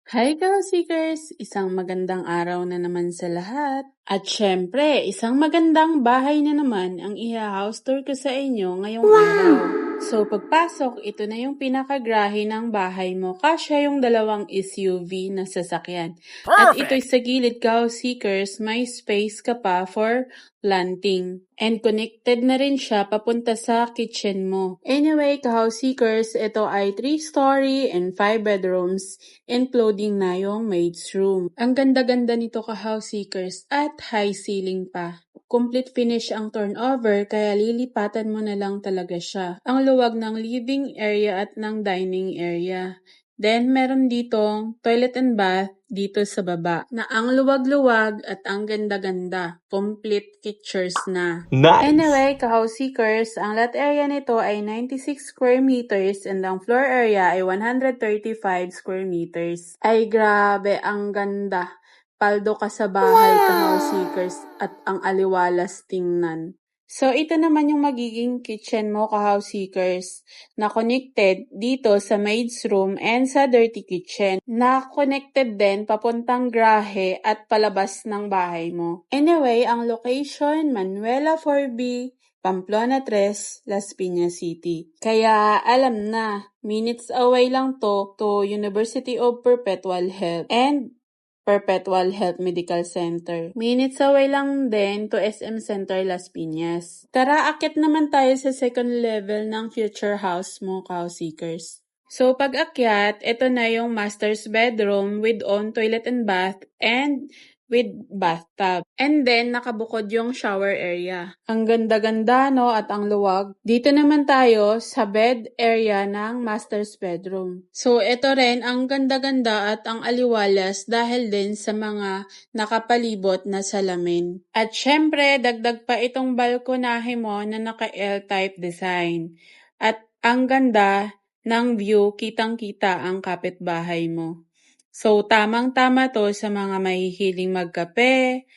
Hi Seekers! Isang magandang araw na naman sa lahat. At syempre, isang magandang bahay na naman ang iha-house tour ko sa inyo ngayong araw. So pagpasok, ito na yung pinakagrahe ng bahay mo. Kasya yung dalawang SUV na sasakyan. At ito'y sa gilid Seekers, may space ka pa for planting. And connected na rin siya papunta sa kitchen mo. Anyway, Seekers, ito ay 3-story and 5 bedrooms, including na yung maid's room. Ang ganda-ganda nito Seekers at high ceiling pa. Complete finish ang turnover kaya lilipatan mo na lang talaga siya. Ang luwag ng living area at ng dining area. Then, meron ditong toilet and bath dito sa baba na ang luwag-luwag at ang ganda-ganda. Complete features na. Nice! Anyway, Seekers, ang lot area nito ay 96 square meters and ang floor area ay 135 square meters. Ay grabe, ang ganda. Paldo ka sa bahay Seekers at ang aliwalas tingnan. So, ito naman yung magiging kitchen mo Seekers na connected dito sa maid's room and sa dirty kitchen na connected din papuntang grahe at palabas ng bahay mo. Anyway, ang location, Manuela 4B, Pamplona 3, Las Piñas City. Kaya alam na, minutes away lang to University of Perpetual Health and Perpetual Health Medical Center. Minutes away lang din to SM Center Las Piñas. Tara, akit naman tayo sa second level ng future house mo, Seekers. So, pag akyat, ito na yung master's bedroom with own toilet and bath and with bathtub. And then, nakabukod yung shower area. Ang ganda-ganda, no? At ang luwag. Dito naman tayo sa bed area ng master's bedroom. So, ito rin ang ganda-ganda at ang aliwalas dahil din sa mga nakapalibot na salamin. At syempre, dagdag pa itong balkonahe mo na naka-L-type design. At ang ganda ng view, kitang-kita ang kapitbahay mo. So, tamang-tama to sa mga mahihiling magkape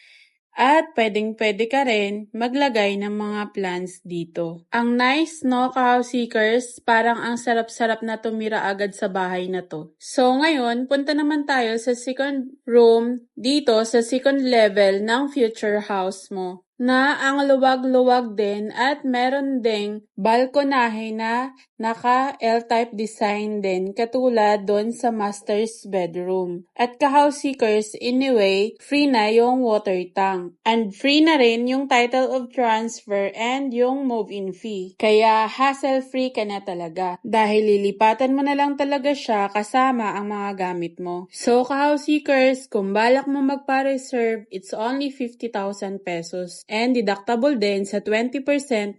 at pwedeng-pwede ka rin maglagay ng mga plants dito. Ang nice, no, Seekers? Parang ang sarap-sarap na tumira agad sa bahay na to. So, ngayon, punta naman tayo sa second room dito sa second level ng future house mo na ang luwag-luwag din at meron ding balkonahe na naka L-type design din katulad doon sa master's bedroom. At Seekers, anyway, free na yung water tank. And free na rin yung title of transfer and yung move-in fee. Kaya hassle-free ka na talaga dahil lilipatan mo na lang talaga siya kasama ang mga gamit mo. So, Seekers, kung balak mo magpa-reserve, it's only 50,000 pesos. And deductible din sa 20%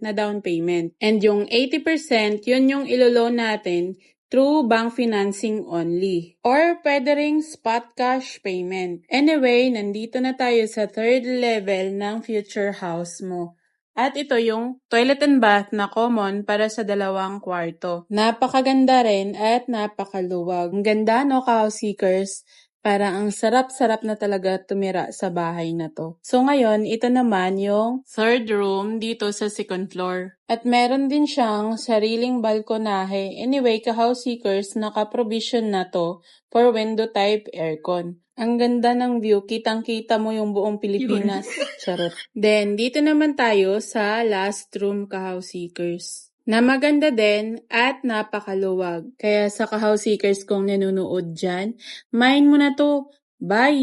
na down payment. And yung 80%, yun yung ilo-loan natin through bank financing only. Or pwede ring spot cash payment. Anyway, nandito na tayo sa third level ng future house mo. At ito yung toilet and bath na common para sa 2 kwarto. Napakaganda rin at napakaluwag. Ang ganda, no, Seekers? Parang ang sarap-sarap na talaga tumira sa bahay na to. So ngayon, ito naman yung third room dito sa second floor. At meron din siyang sariling balkonahe. Anyway, Seekers, naka-provision na to for window type aircon. Ang ganda ng view, kitang-kita mo yung buong Pilipinas. Charot. Then, dito naman tayo sa last room, Seekers. Na maganda din at napakaluwag. Kaya sa Seekers kung nanonood dyan, main mo na to. Bye!